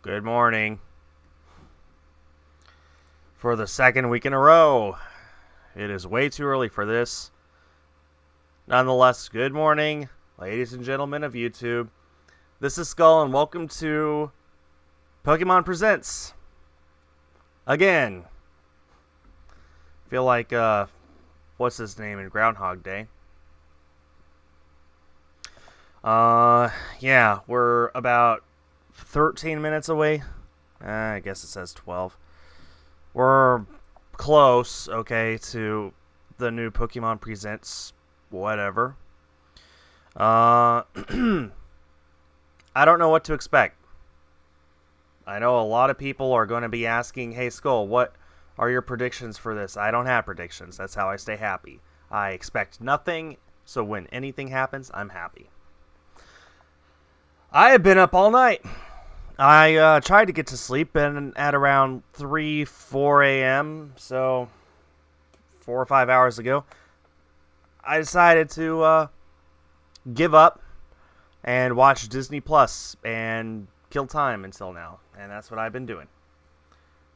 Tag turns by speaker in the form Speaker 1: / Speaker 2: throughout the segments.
Speaker 1: Good morning. For the second week in a row. It is way too early for this. Nonetheless, good morning, ladies and gentlemen of YouTube. This is Skull, and welcome to Pokemon Presents. Again. Feel like, what's his name in Groundhog Day? Yeah, we're about 13 minutes away. I guess it says 12. We're close, okay, to the new Pokemon Presents whatever. I don't know what to expect. I know a lot of people are going to be asking, hey, Skull, what are your predictions for this? I don't have predictions. That's how I stay happy. I expect nothing, so when anything happens, I'm happy. I have been up all night. I tried to get to sleep and at around 3, 4 a.m., so 4 or 5 hours ago, I decided to give up and watch Disney Plus and kill time until now, and that's what I've been doing.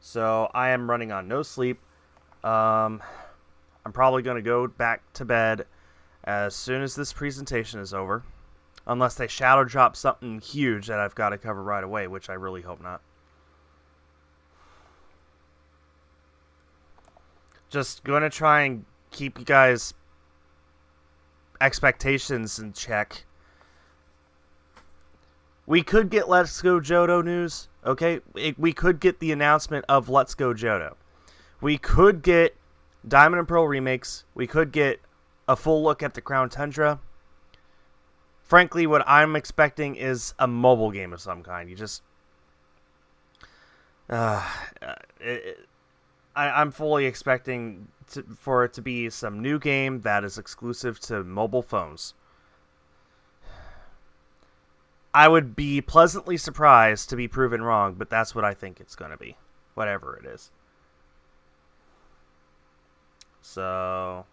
Speaker 1: So I am running on no sleep. I'm probably going to go back to bed as soon as this presentation is over. Unless they shadow drop something huge that I've got to cover right away, which I really hope not. Just going to try and keep you guys' expectations in check. We could get Let's Go Johto news, okay? We could get the announcement of Let's Go Johto. We could get Diamond and Pearl remakes. We could get a full look at the Crown Tundra. Frankly, what I'm expecting is a mobile game of some kind. You just... I'm fully expecting for it to be some new game that is exclusive to mobile phones. I would be pleasantly surprised to be proven wrong, but that's what I think it's going to be. Whatever it is. So...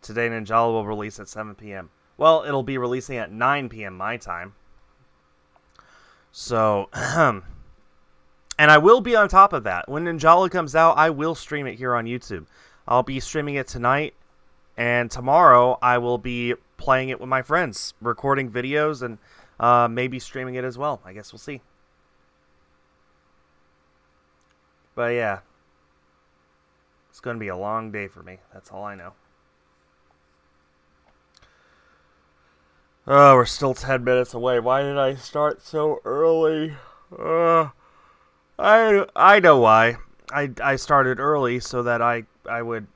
Speaker 1: Today, Ninjala will release at 7 p.m. Well, it'll be releasing at 9 p.m. my time. So, and I will be on top of that. When Ninjala comes out, I will stream it here on YouTube. I'll be streaming it tonight, and tomorrow I will be playing it with my friends, recording videos, and maybe streaming it as well. I guess we'll see. But yeah, it's going to be a long day for me. That's all I know. Oh, we're still 10 minutes away. Why did I start so early? I know why. I started early so that I would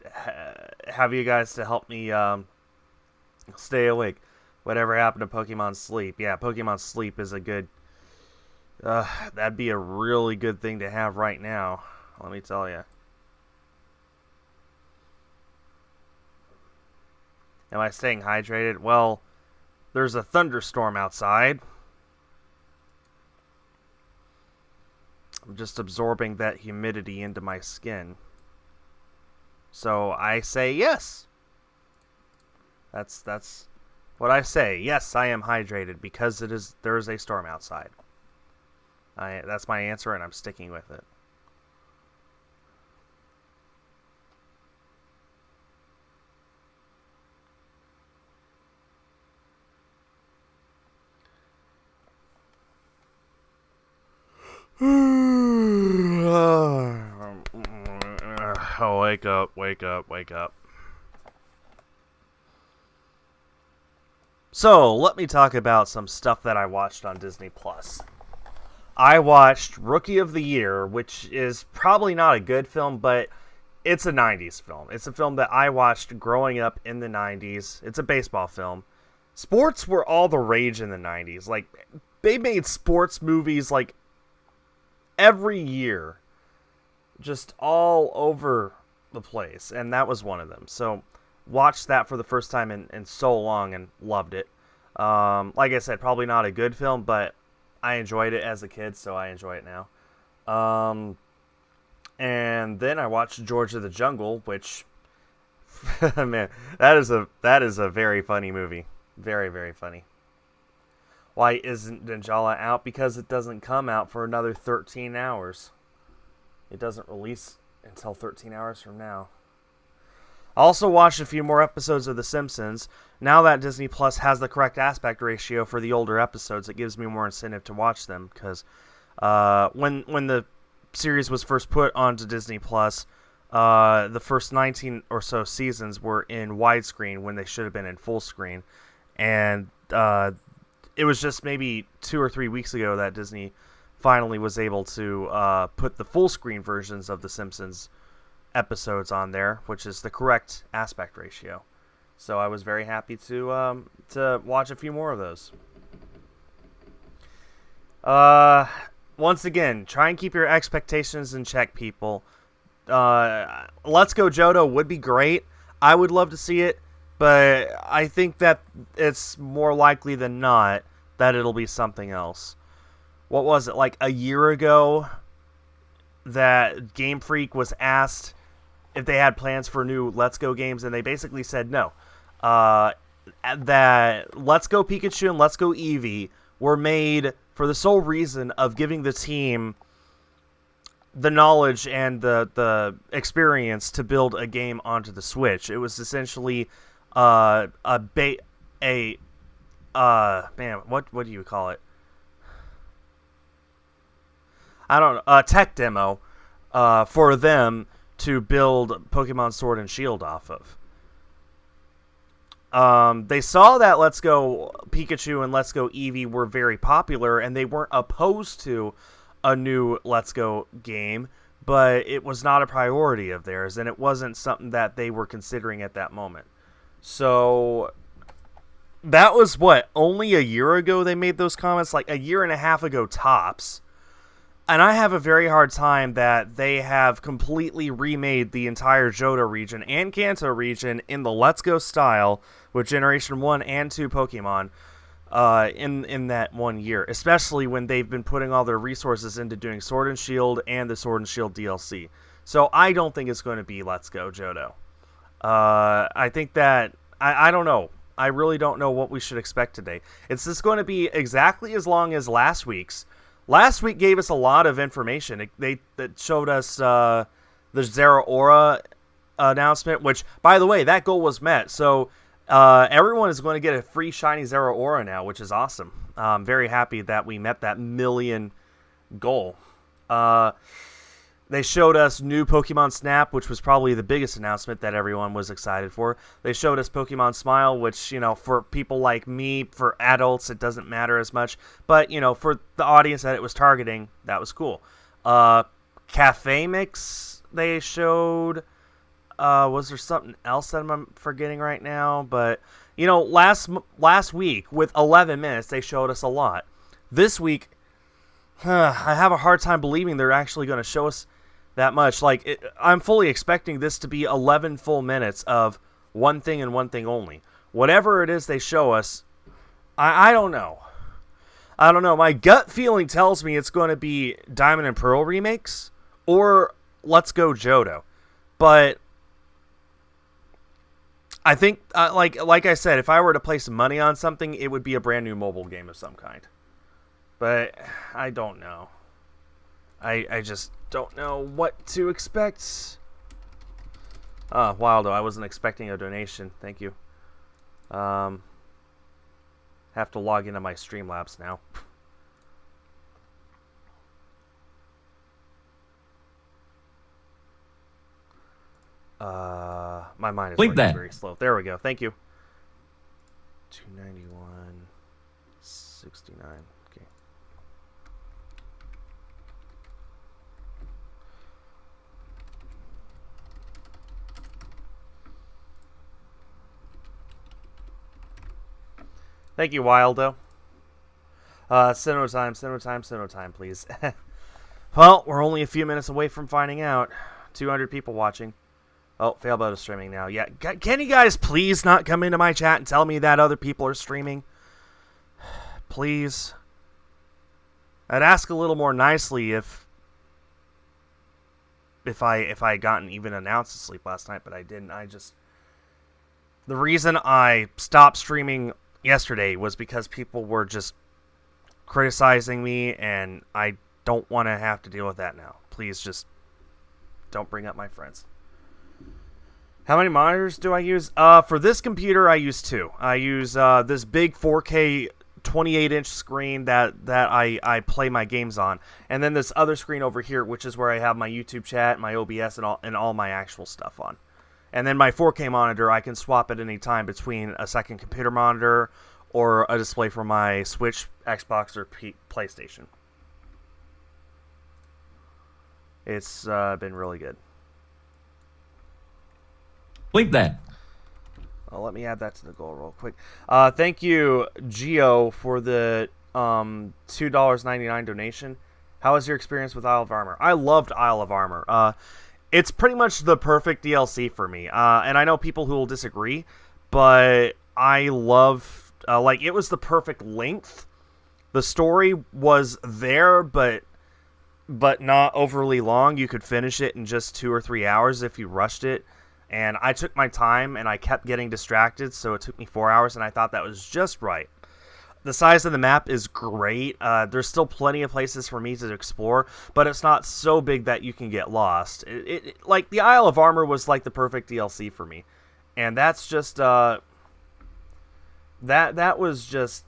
Speaker 1: have you guys to help me stay awake. Whatever happened to Pokemon Sleep? Yeah, Pokemon Sleep is a good... that'd be a really good thing to have right now. Let me tell you. Am I staying hydrated? Well... There's a thunderstorm outside. I'm just absorbing that humidity into my skin. So I say yes. That's what I say. Yes, I am hydrated because there is a storm outside. That's my answer, and I'm sticking with it. Oh, wake up, wake up, wake up. So, let me talk about some stuff that I watched on Disney Plus. I watched Rookie of the Year, which is probably not a good film, but it's a 90s film. It's a film that I watched growing up in the 90s. It's a baseball film. Sports were all the rage in the 90s. Like, they made sports movies, like, every year, just all over the place, and that was one of them. So, watched that for the first time in so long and loved it. Like I said, probably not a good film, but I enjoyed it as a kid, so I enjoy it now. And then I watched George of the Jungle, which Man, that is a very funny movie. Very, very funny. Why isn't Ninjala out? Because it doesn't come out for another 13 hours. It doesn't release until 13 hours from now. I also watched a few more episodes of The Simpsons. Now that Disney Plus has the correct aspect ratio for the older episodes, it gives me more incentive to watch them. Because when the series was first put onto Disney Plus, the first 19 or so seasons were in widescreen when they should have been in full screen. And it was just maybe 2 or 3 weeks ago that Disney finally was able to put the full screen versions of The Simpsons episodes on there, which is the correct aspect ratio. So I was very happy to watch a few more of those. Once again, try and keep your expectations in check, people. Let's Go Johto would be great. I would love to see it, but I think that it's more likely than not that it'll be something else. What was it, like a year ago that Game Freak was asked if they had plans for new Let's Go games, and they basically said no. That Let's Go Pikachu and Let's Go Eevee were made for the sole reason of giving the team the knowledge and the experience to build a game onto the Switch. It was essentially man, what do you call it? I don't know, a tech demo for them to build Pokemon Sword and Shield off of. They saw that Let's Go Pikachu and Let's Go Eevee were very popular, and they weren't opposed to a new Let's Go game, but it was not a priority of theirs, and it wasn't something that they were considering at that moment. So that was only a year ago they made those comments, like a year and a half ago tops. And I have a very hard time that they have completely remade the entire Johto region and Kanto region in the Let's Go style with Generation 1 and 2 Pokemon in that 1 year, especially when they've been putting all their resources into doing Sword and Shield and the Sword and Shield DLC. So I don't think it's going to be Let's Go Johto. I think that, I don't know. I really don't know what we should expect today. It's just going to be exactly as long as last week's. Last week gave us a lot of information. That showed us the Zeraora announcement, which, by the way, that goal was met. So everyone is going to get a free shiny Zeraora now, which is awesome. I'm very happy that we met that million goal. They showed us new Pokemon Snap, which was probably the biggest announcement that everyone was excited for. They showed us Pokemon Smile, which, for people like me, for adults, it doesn't matter as much. But, for the audience that it was targeting, that was cool. Cafe Mix, they showed. Was there something else that I'm forgetting right now? But, last week, with 11 minutes, they showed us a lot. This week, I have a hard time believing they're actually going to show us that much. I'm fully expecting this to be 11 full minutes of one thing and one thing only. Whatever it is they show us, I don't know. I don't know. My gut feeling tells me it's going to be Diamond and Pearl remakes or Let's Go Johto. But I think, like I said, if I were to place money on something, it would be a brand new mobile game of some kind. But I don't know. I just don't know what to expect. Wildo, I wasn't expecting a donation. Thank you. Have to log into my Streamlabs now. My mind is working very slow. There we go. Thank you. 291.69. Okay. Thank you, Wildo. Sinnoh time, please. Well, we're only a few minutes away from finding out. 200 people watching. Oh, Failboat is streaming now. Yeah, can you guys please not come into my chat and tell me that other people are streaming? Please. I'd ask a little more nicely if I had gotten even an ounce of sleep last night, but I didn't. I just The reason I stopped streaming yesterday was because people were just criticizing me, and I don't want to have to deal with that now. Please just don't bring up my friends. How many monitors do I use? For this computer, I use 2. I use this big 4K 28-inch screen that I play my games on, and then this other screen over here, which is where I have my YouTube chat, my OBS, and all my actual stuff on. And then my 4K monitor, I can swap at any time between a second computer monitor or a display for my Switch, Xbox, or PlayStation. It's been really good.
Speaker 2: Bleep that.
Speaker 1: Well, let me add that to the goal real quick. Thank you, Geo, for the $2.99 donation. How was your experience with Isle of Armor? I loved Isle of Armor. It's pretty much the perfect DLC for me. And I know people who will disagree, but I love... it was the perfect length. The story was there, but not overly long. You could finish it in just 2 or 3 hours if you rushed it. And I took my time, and I kept getting distracted, so it took me 4 hours, and I thought that was just right. The size of the map is great. There's still plenty of places for me to explore, but it's not so big that you can get lost. Like, the Isle of Armor was like the perfect DLC for me. And that's just, that was just...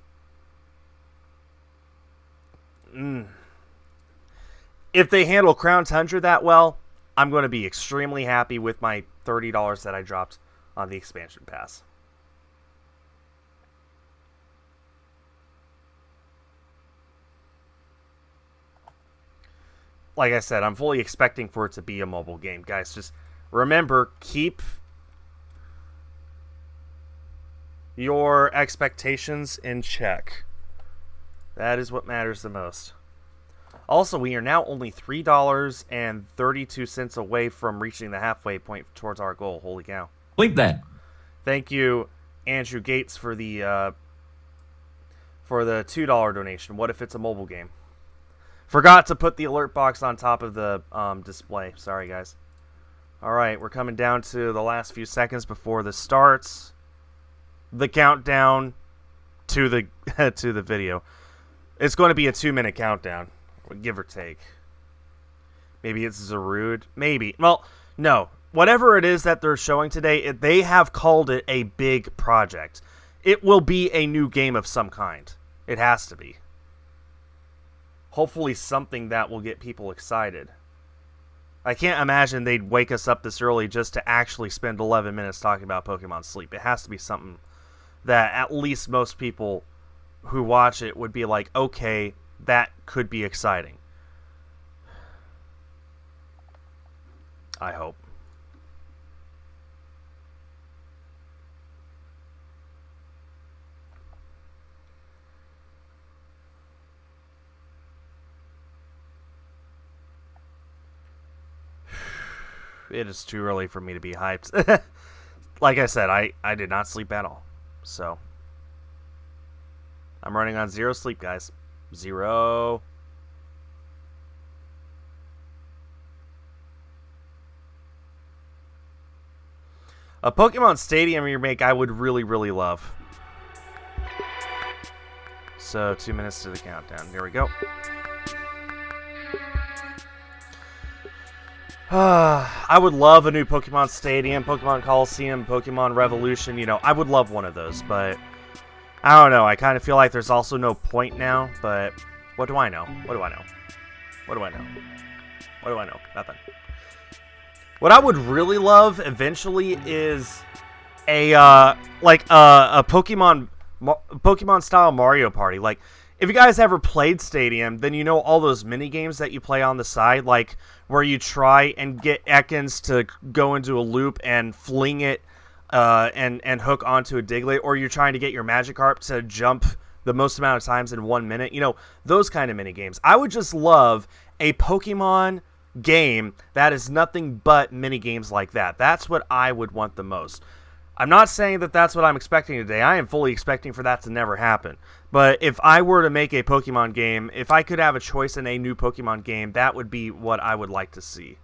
Speaker 1: If they handle Crown Tundra that well, I'm going to be extremely happy with my $30 that I dropped on the expansion pass. Like I said, I'm fully expecting for it to be a mobile game. Guys, just remember, keep your expectations in check. That is what matters the most. Also, we are now only $3.32 away from reaching the halfway point towards our goal. Holy cow.
Speaker 2: Bleep that.
Speaker 1: Thank you, Andrew Gates, for the $2 donation. What if it's a mobile game? Forgot to put the alert box on top of the display. Sorry, guys. Alright, we're coming down to the last few seconds before this starts. The countdown to the to the video. It's going to be a 2-minute countdown. Give or take. Maybe it's Zarude. Maybe. Well, no. Whatever it is that they're showing today, they have called it a big project. It will be a new game of some kind. It has to be. Hopefully something that will get people excited. I can't imagine they'd wake us up this early just to actually spend 11 minutes talking about Pokemon Sleep. It has to be something that at least most people who watch it would be like, okay, that could be exciting. I hope. It is too early for me to be hyped. Like I said, I did not sleep at all. So, I'm running on 0 sleep, guys. 0. A Pokemon Stadium remake I would really, really love. So, 2 minutes to the countdown. Here we go. I would love a new Pokemon Stadium, Pokemon Coliseum, Pokemon Revolution. You know, I would love one of those, but I don't know. I kind of feel like there's also no point now, but what do I know? What do I know? What do I know? What do I know? Nothing. What I would really love eventually is a Pokemon style Mario Party. Like, if you guys ever played Stadium, then you know all those mini games that you play on the side, like where you try and get Ekans to go into a loop and fling it and hook onto a Diglett, or you're trying to get your Magikarp to jump the most amount of times in 1 minute. You know, those kind of mini games. I would just love a Pokemon game that is nothing but mini games like that. That's what I would want the most. I'm not saying that that's what I'm expecting today. I am fully expecting for that to never happen. But if I were to make a Pokemon game, if I could have a choice in a new Pokemon game, that would be what I would like to see.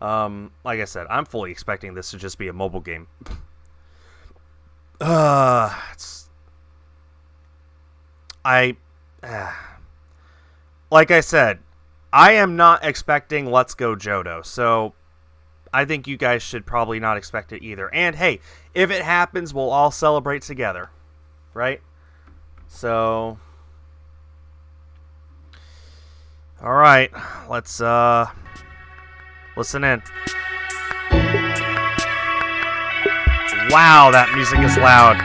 Speaker 1: Like I said, I'm fully expecting this to just be a mobile game. It's, I, like I said, I am not expecting Let's Go Johto, so I think you guys should probably not expect it either. And hey, if it happens, we'll all celebrate together, right? So, all right, let's listen in. Wow, that music is loud.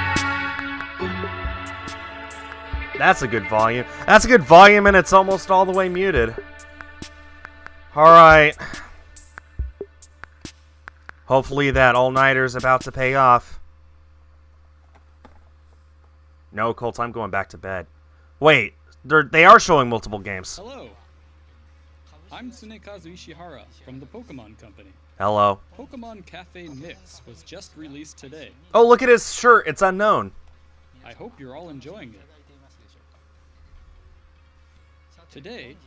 Speaker 1: That's a good volume. That's a good volume, and it's almost all the way muted. Alright. Hopefully that all-nighter's about to pay off. No, Colt, I'm going back to bed. Wait, they are showing multiple games.
Speaker 2: Hello. I'm Tsunekazu Ishihara from the Pokemon Company.
Speaker 1: Hello.
Speaker 2: Pokemon Cafe Mix was just released today.
Speaker 1: Oh, look at his shirt. It's unknown.
Speaker 2: I hope you're all enjoying it. Today,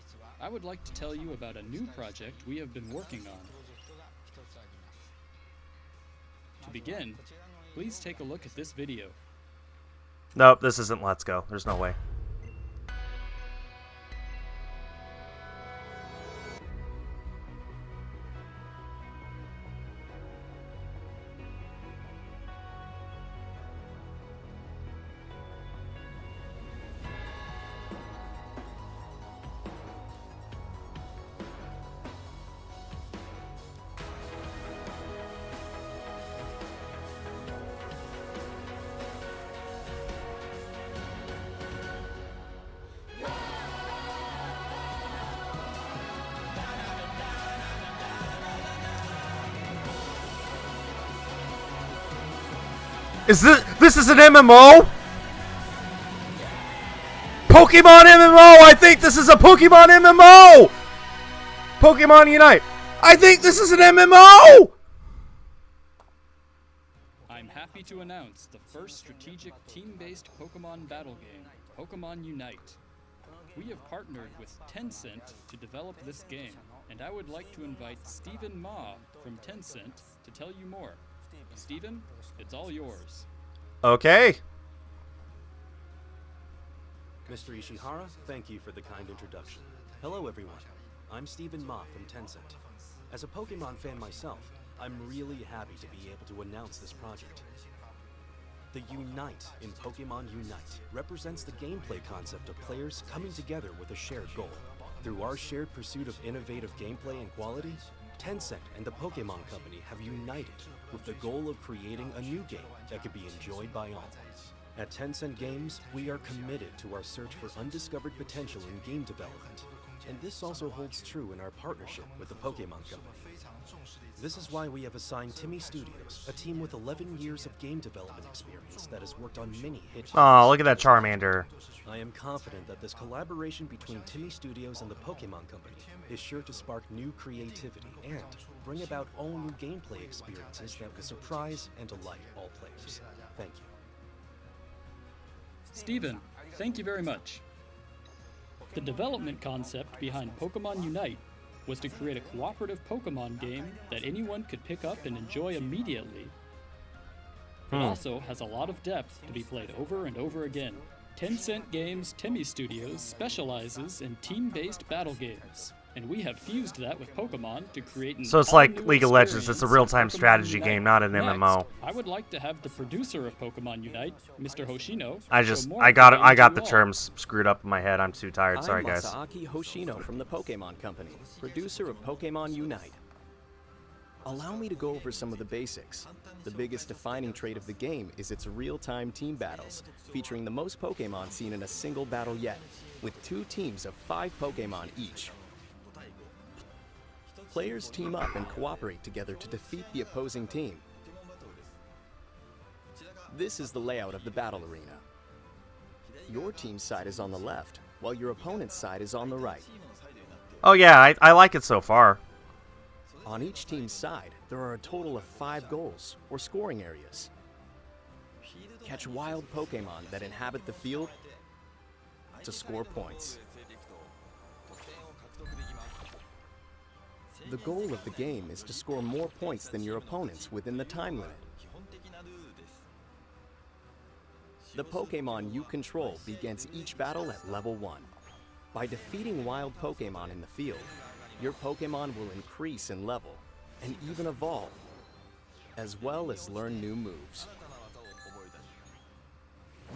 Speaker 2: I would like to tell you about a new project we have been working on. To begin, please take a look at this video.
Speaker 1: Nope, this isn't Let's Go. There's no way. This is an MMO? Pokemon MMO! I think this is a Pokemon MMO! Pokemon Unite! I think this is an MMO!
Speaker 2: I'm happy to announce the first strategic team-based Pokemon battle game, Pokemon Unite. We have partnered with Tencent to develop this game, and I would like to invite Stephen Ma from Tencent to tell you more. Stephen, it's all yours.
Speaker 1: Okay.
Speaker 3: Mr. Ishihara, thank you for the kind introduction. Hello everyone, I'm Stephen Ma from Tencent. As a Pokemon fan myself, I'm really happy to be able to announce this project. The Unite in Pokemon Unite represents the gameplay concept of players coming together with a shared goal. Through our shared pursuit of innovative gameplay and quality, Tencent and the Pokemon Company have united with the goal of creating a new game that can be enjoyed by all. At Tencent Games, we are committed to our search for undiscovered potential in game development, and this also holds true in our partnership with the Pokemon Company. This is why we have assigned Timmy Studios, a team with 11 years of game development experience that has worked on many hit games.
Speaker 1: Oh, look at that Charmander.
Speaker 3: I am confident that this collaboration between Timmy Studios and the Pokemon Company is sure to spark new creativity and bring about all new gameplay experiences that will surprise and delight all players. Thank you.
Speaker 2: Stephen, thank you very much. The development concept behind Pokemon Unite was to create a cooperative Pokemon game that anyone could pick up and enjoy immediately. It also has a lot of depth to be played over and over again. Tencent Games Timmy Studios specializes in team-based battle games, and we have fused that with Pokemon to create an
Speaker 1: So it's like
Speaker 2: all-new
Speaker 1: League of Legends. It's a
Speaker 2: experience
Speaker 1: real-time
Speaker 2: in Pokemon
Speaker 1: strategy
Speaker 2: Unite.
Speaker 1: game, not an
Speaker 2: Next,
Speaker 1: MMO.
Speaker 2: I would like to have the producer of Pokemon Unite, Mr. Hoshino.
Speaker 1: I got the terms screwed up in my head. I'm too tired. Sorry, guys.
Speaker 4: I'm Masaaki Hoshino from the Pokemon Company, producer of Pokemon Unite. Allow me to go over some of the basics. The biggest defining trait of the game is its real-time team battles, featuring the most Pokemon seen in a single battle yet, with 2 teams of 5 Pokemon each. Players team up and cooperate together to defeat the opposing team. This is the layout of the battle arena. Your team's side is on the left, while your opponent's side is on the right.
Speaker 1: Oh yeah, I like it so far.
Speaker 4: On each team's side, there are a total of 5 goals, or scoring areas. Catch wild Pokemon that inhabit the field to score points. The goal of the game is to score more points than your opponents within the time limit. The Pokémon you control begins each battle at level 1. By defeating wild Pokémon in the field, your Pokémon will increase in level and even evolve, as well as learn new moves.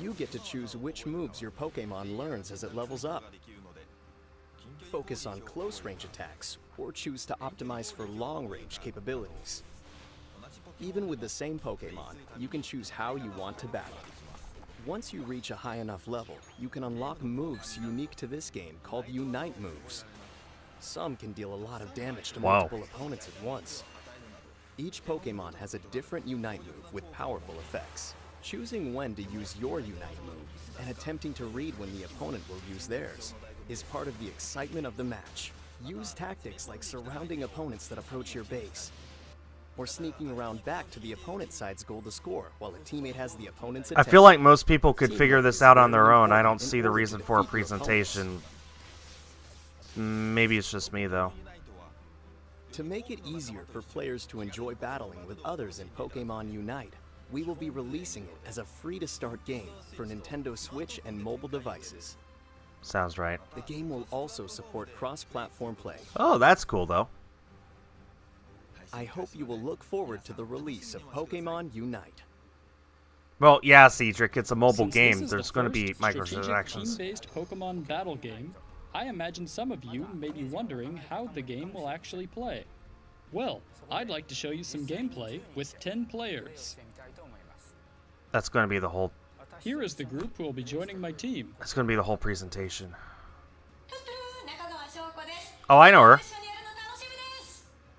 Speaker 4: You get to choose which moves your Pokémon learns as it levels up. Focus on close-range attacks, or choose to optimize for long-range capabilities. Even with the same Pokémon, you can choose how you want to battle. Once you reach a high enough level, you can unlock moves unique to this game called Unite moves. Some can deal a lot of damage to multiple opponents at once. Each Pokémon has a different Unite move with powerful effects. Choosing when to use your Unite move and attempting to read when the opponent will use theirs is part of the excitement of the match. Use tactics like surrounding opponents that approach your base, or sneaking around back to the opponent's side's goal to score while a teammate has the opponent's
Speaker 1: I
Speaker 4: attention.
Speaker 1: feel like most people could figure this out on their own. I don't see the reason for a presentation. Maybe it's just me, though.
Speaker 4: To make it easier for players to enjoy battling with others in Pokémon Unite, we will be releasing it as a free-to-start game for Nintendo Switch and mobile devices.
Speaker 1: Sounds right.
Speaker 4: The game will also support cross-platform play.
Speaker 1: Oh, that's cool, though.
Speaker 4: I hope you will look forward to the release of Pokémon Unite.
Speaker 1: Well, yeah, Cedric, it's a mobile
Speaker 2: Since
Speaker 1: game.
Speaker 2: this is
Speaker 1: There's
Speaker 2: the
Speaker 1: going to be
Speaker 2: first strategic
Speaker 1: microtransactions.
Speaker 2: team-based Pokemon battle game, I imagine some of you may be wondering how the game will actually play. Well, I'd like to show you some gameplay with 10 players.
Speaker 1: That's going to be the whole.
Speaker 2: Here is the group who will be joining my team.
Speaker 1: That's going to be the whole presentation. Oh, I know her.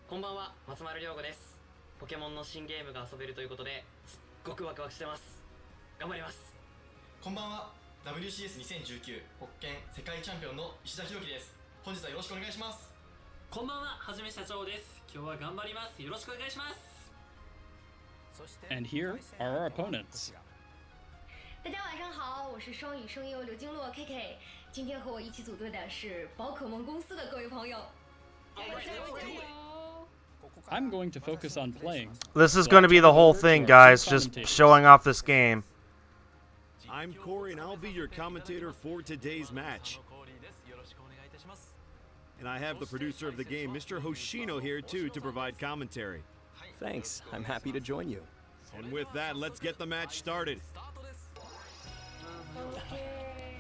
Speaker 5: こんばんは、松丸亮吾です。ポケモンの新ゲームが遊べるということで、すっごくワクワクしてます。頑張ります。
Speaker 6: こんばんは、WCS2019 ホッケン世界チャンピオンの石田裕樹です。本日はよろしくお願いします。
Speaker 5: こんばんは、はじめ社長です。今日は頑張ります。よろしくお願いします。
Speaker 2: And here are our opponents.
Speaker 7: 大家晚上好，我是双语声优刘金洛 KK。今天和我一起组队的是宝可梦公司的各位朋友。加油加油加油！
Speaker 2: I'm going to focus on playing.
Speaker 1: This is going to be the whole thing, guys. Just showing off this game.
Speaker 8: I'm Corey, and I'll be your commentator for today's match. And I have the producer of the game, Mr. Hoshino, here too to provide commentary.
Speaker 4: Thanks, I'm happy to join you.
Speaker 8: And with that, let's get the match started.
Speaker 7: わ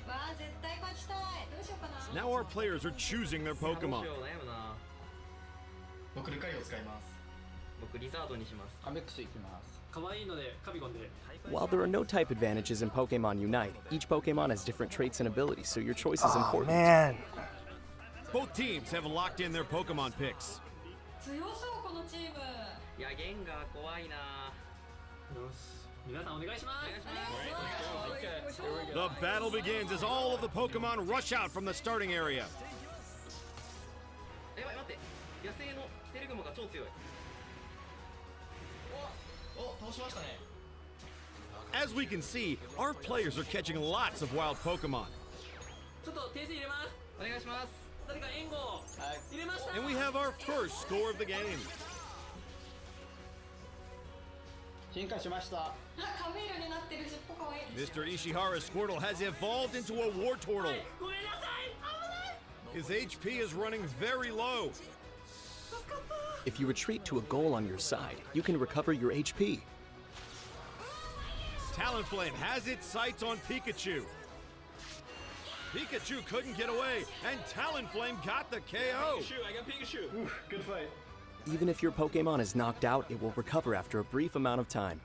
Speaker 7: あ絶対勝ちたい。どうしようかな。
Speaker 8: Now our players are choosing their
Speaker 5: どう
Speaker 8: Pokemon.
Speaker 5: しよう悩むな。
Speaker 6: 僕ルカイを使います。
Speaker 5: 僕リザードにします。カメックスいきます。可愛いのでカビゴンで。
Speaker 4: While there are no type advantages in Pokemon Unite, each Pokemon has different traits and abilities, so your choice is
Speaker 1: Oh,
Speaker 4: important.
Speaker 1: man.
Speaker 8: Both teams have locked in their Pokemon picks.
Speaker 7: 強そうこのチーム。
Speaker 5: いや、ゲンガー怖いな。よし、皆さんお願いします。
Speaker 8: The battle begins as all of the Pokemon rush out from the starting area.
Speaker 5: やばい、待って。野生のキテレグモが超強い。
Speaker 6: お、倒しましたね。
Speaker 8: As we can see, our players are catching lots of wild Pokemon.
Speaker 5: ちょっと点数入れます。お願いします。誰か援護入れました。
Speaker 8: And we have our first score of the game.
Speaker 6: 進化しました。
Speaker 7: あ、カメールになってる尻尾かわいい。
Speaker 8: Mr. Ishihara's Squirtle has evolved into a Wartortle.
Speaker 5: ごめんなさい。危ない。
Speaker 8: His HP is running very low.
Speaker 4: If you retreat to a goal on your side, you can recover your HP.
Speaker 8: Talonflame has its sights on Pikachu. Pikachu couldn't get away, and Talonflame got the KO.
Speaker 6: I got Pikachu. Good fight.
Speaker 4: Even if your Pokemon is knocked out, it will recover after a brief amount of time.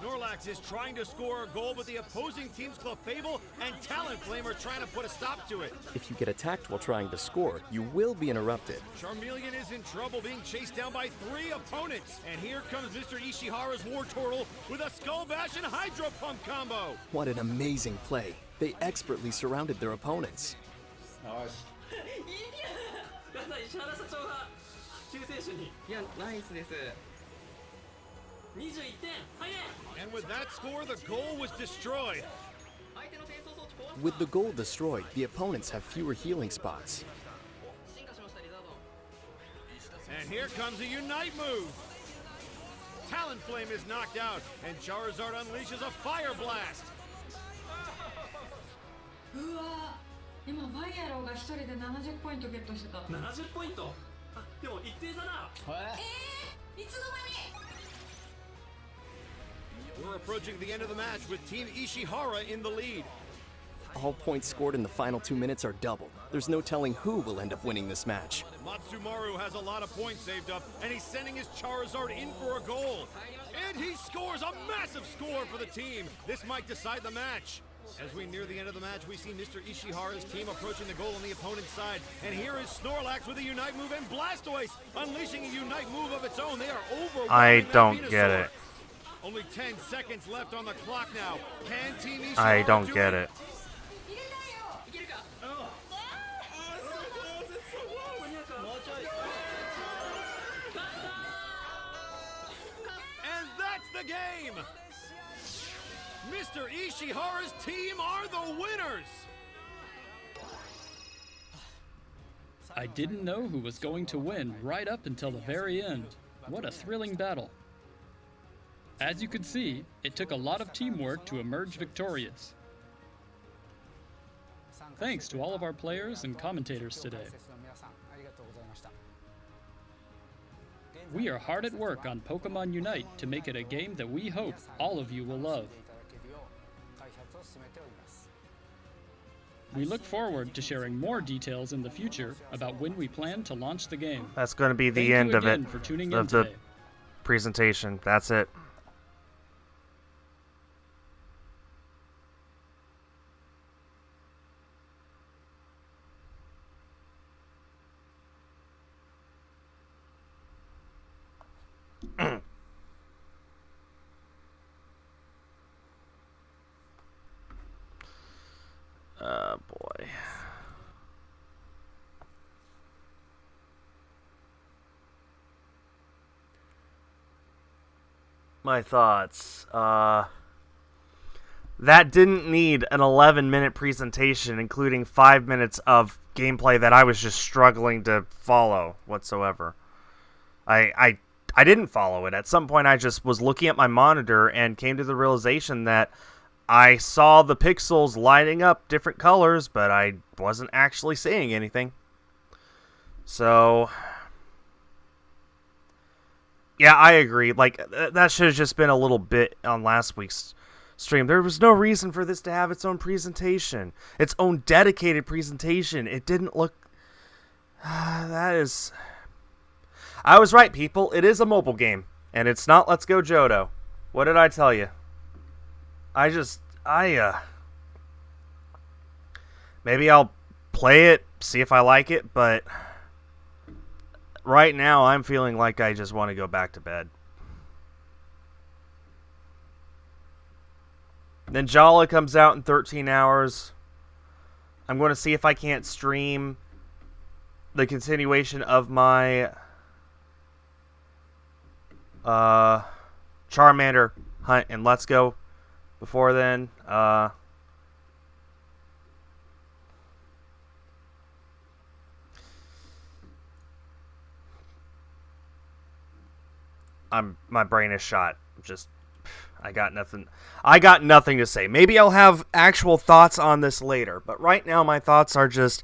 Speaker 8: Snorlax is trying to score a goal, but the opposing team's Clefable and Talonflame are trying to put a stop to it.
Speaker 4: If you get attacked while trying to score, you will be interrupted.
Speaker 8: Charmeleon is in trouble being chased down by 3 opponents. And here comes Mr. Ishihara's Wartortle with a Skull Bash and Hydro Pump combo.
Speaker 4: What an amazing play. They expertly surrounded their opponents.
Speaker 5: やだ、石原社長が救世主に。いや、ナイスです。21点、早い。
Speaker 8: And with that score, the goal was destroyed.
Speaker 5: 相手の転送装置壊す。
Speaker 4: With the goal destroyed, the opponents have fewer healing spots.
Speaker 5: 進化しましたリザード。
Speaker 8: And here comes a Unite move. Talonflame is knocked out, and Charizard unleashes a Fire Blast.
Speaker 9: うわ今バイアローが一人で70ポイントゲットしてた
Speaker 3: 70ポイントあ、でも一定差だ
Speaker 9: いつの間に
Speaker 8: We're approaching the end of the match with Team Ishihara in the lead.
Speaker 4: All points scored in the final 2 minutes are doubled. There's no telling who will end up winning this match.
Speaker 8: Matsumaru has a lot of points saved up, and he's sending his Charizard in for a goal. And he scores a massive score for the team. This might decide the match. As we near the end of the match, we see Mr. Ishihara's team approaching the goal on the opponent's side. And here is Snorlax with a Unite move and Blastoise unleashing a Unite move of its own. They are overwhelming
Speaker 1: I
Speaker 8: that
Speaker 1: don't
Speaker 8: Venusaur.
Speaker 1: get it.
Speaker 8: Only 10 seconds left on the clock now. Can Team Ishihara
Speaker 1: I don't
Speaker 8: do
Speaker 1: get it.
Speaker 8: And that's the game! Mr. Ishihara's team are the winners!
Speaker 2: I didn't know who was going to win right up until the very end. What a thrilling battle. As you could see, it took a lot of teamwork to emerge victorious. Thanks to all of our players and commentators today. We are hard at work on Pokemon Unite to make it a game that we hope all of you will love. We look forward to sharing more details in the future about when we plan to launch the game.
Speaker 1: That's going to be the
Speaker 2: Thank
Speaker 1: end
Speaker 2: you
Speaker 1: of it.
Speaker 2: again for tuning in
Speaker 1: Of the
Speaker 2: today.
Speaker 1: presentation. That's it. Oh boy. My thoughts. That didn't need an 11-minute presentation, including 5 minutes of gameplay that I was just struggling to follow whatsoever. I didn't follow it. At some point, I just was looking at my monitor and came to the realization that I saw the pixels lighting up different colors, but I wasn't actually seeing anything. So, yeah, I agree. Like, that should have just been a little bit on last week's stream. There was no reason for this to have its own presentation. Its own dedicated presentation. It didn't look... that is... I was right, people. It is a mobile game. And it's not Let's Go Johto. What did I tell you? Maybe I'll play it, see if I like it, but right now I'm feeling like I just want to go back to bed. Then Jala comes out in 13 hours. I'm going to see if I can't stream the continuation of my Charmander hunt and Let's Go. Before then, my brain is shot. I got nothing to say. Maybe I'll have actual thoughts on this later, but right now my thoughts are just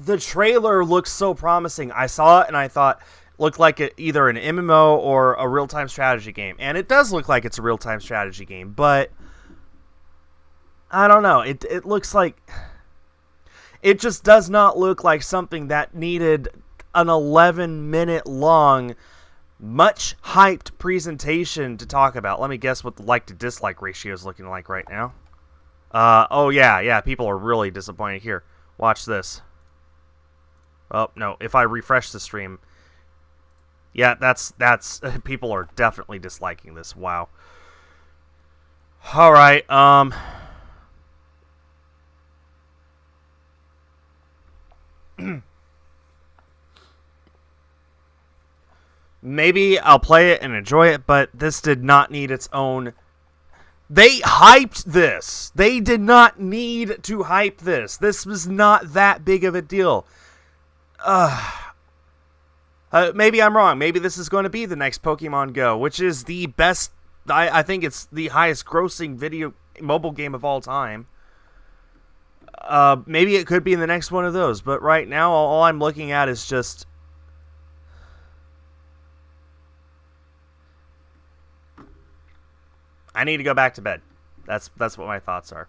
Speaker 1: the trailer looks so promising. I saw it and I thought looked like either an MMO or a real-time strategy game. And it does look like it's a real-time strategy game, but I don't know. It looks like... It just does not look like something that needed an 11-minute long, much hyped presentation to talk about. Let me guess what the like-to-dislike ratio is looking like right now. Oh, yeah, people are really disappointed here. Watch this. Oh, no, if I refresh the stream... Yeah, that's people are definitely disliking this. Wow. All right. Maybe I'll play it and enjoy it, but this did not need its own. They hyped this. They did not need to hype this. This was not that big of a deal. Maybe I'm wrong. Maybe this is going to be the next Pokemon Go, which is the best. I think it's the highest grossing mobile game of all time. Maybe it could be in the next one of those, but right now all I'm looking at is just I need to go back to bed. That's what my thoughts are.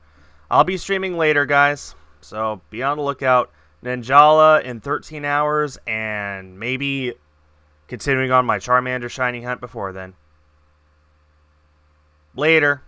Speaker 1: I'll be streaming later, guys, so be on the lookout. Ninjala in 13 hours, and maybe continuing on my Charmander shiny hunt before then. Later.